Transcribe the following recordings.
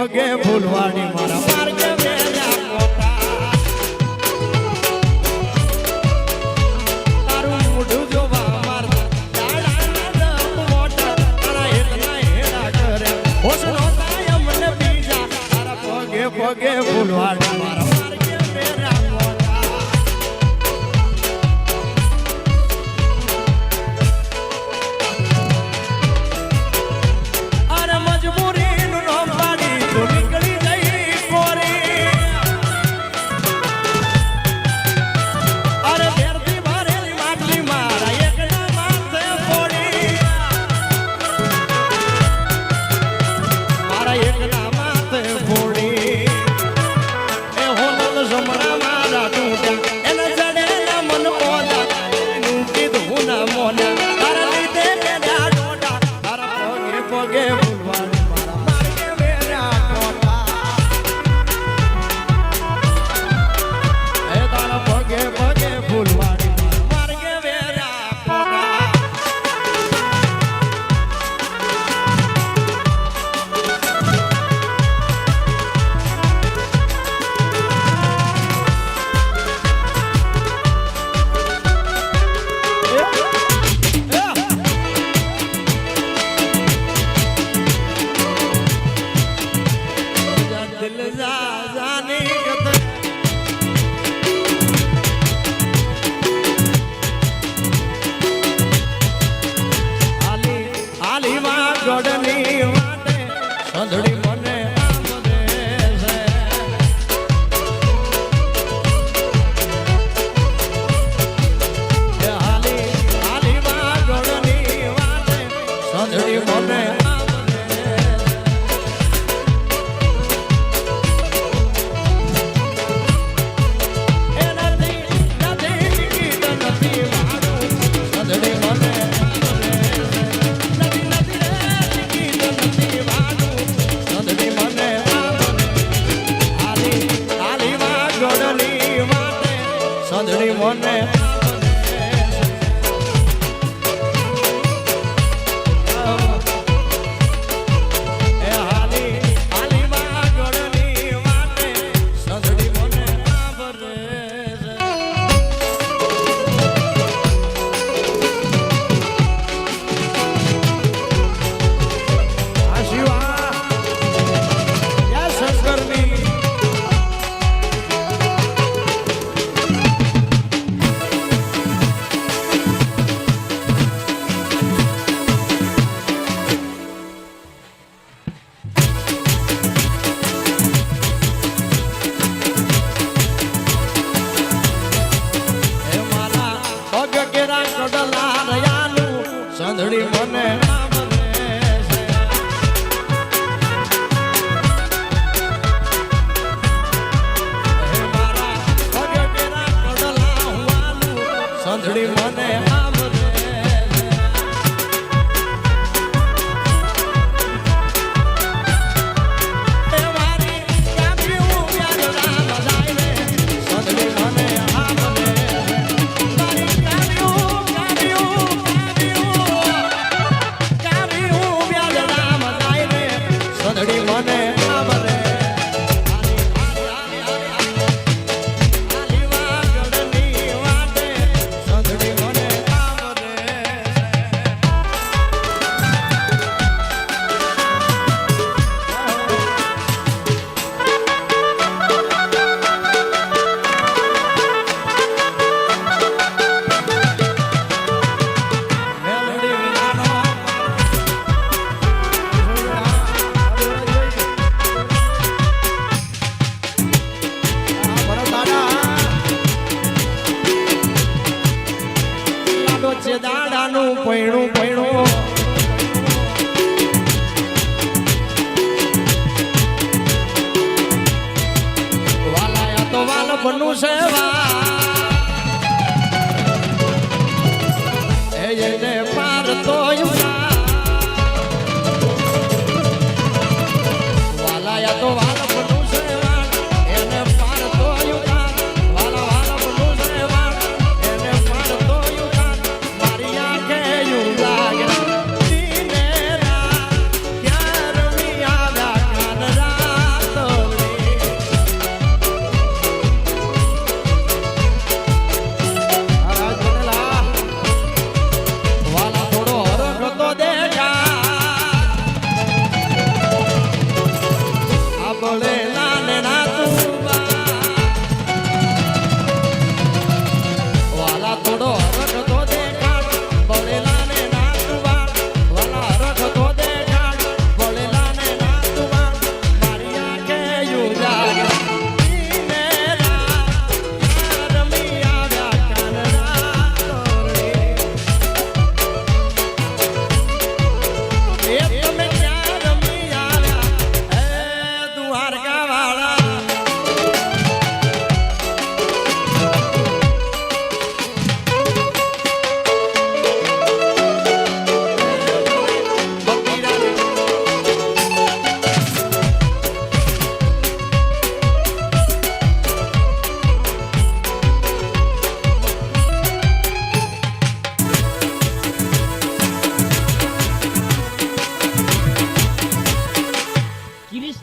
પગે ફૂલવાડી મારા માર્ગે વેલા મોટા તારું મોઢું જોવા મારતા દાડા મોટા તારા હેડના હેડા કરે હોસનો થાય મને બીજા તારા પગે પગે ફૂલવાડી મારા માર્ગે વેલા મોટા અરે મજબૂરીનું નામ પાડી તો નીકળી જઈ કોરી અરે ઘેરથી ભરેલી માટલી મારા એકના માથે ફોડી મારા એકના માથે ફોડી એ હોનલ સમરા મારા તૂટ્યા એને જડેલા મન પોતા એનું કીધું ના મોના તારા લીધે મેળા ડોડા તારા પગે પગે ફૂલવાડી મારા માર્ગે વેરા કોટા એ તારા પગે પગે ફૂલવાડી મારા માર્ગે વેરા કોટા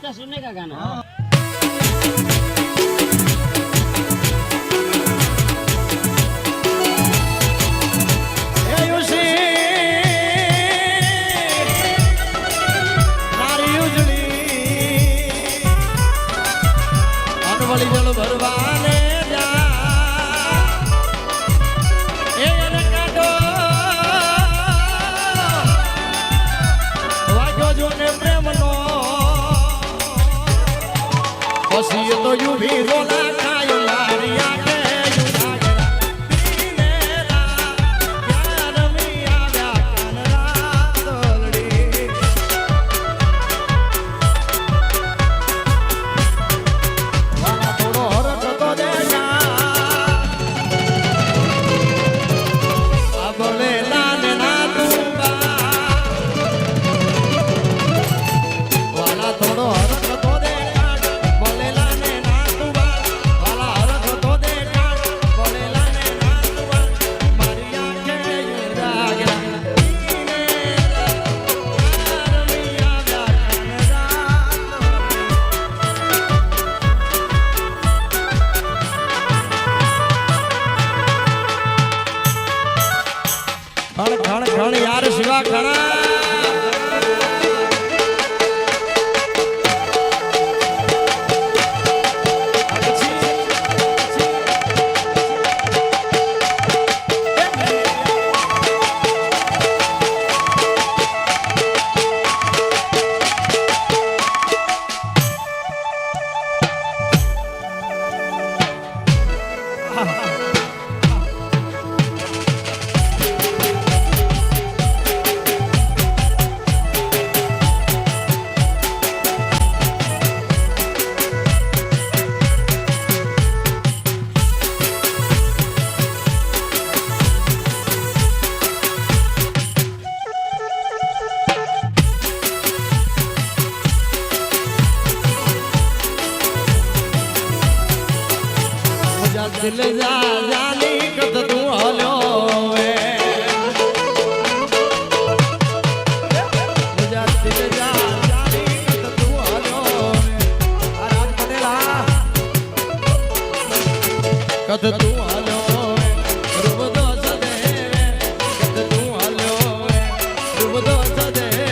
लगता सुनने का गाना જળ ભરવાને એને કાઢો વાગ્યો જો ને પ્રેમનો પછી તો યુવી રોલા ખાયો લારિયા કે यार शिवा खड़ा दिल जा जानी कत तू हलो वे मुझा दिल जा जानी कत तू हलो वे राज पटेला कत तू हलो वे रूप दो सदेवे कत तू हलो वे रूप दो सदेवे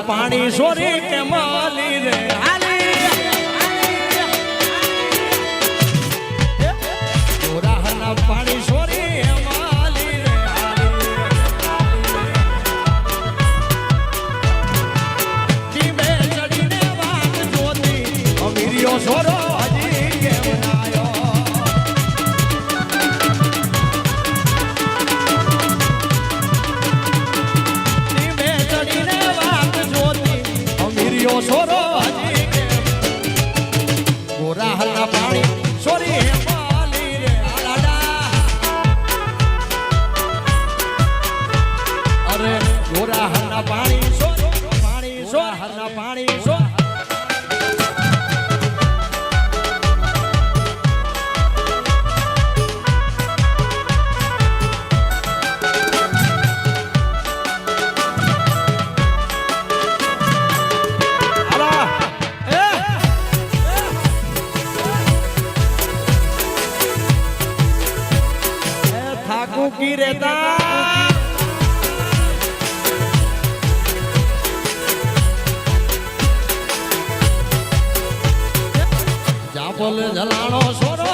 पानी सोरी के माली रे राहना पानी सोरी माली रे जीवे चढ़ी ने बात जोती अमीरियो सोरो हजी के बनायो जीवे चढ़ी ने सोरो हजी के गोरा हल्ला पानी सोरी है माली रे आलाडा अरे गोरा हल्ला पानी सो हल्ला पानी सो की रहता जापल जलानो सोरो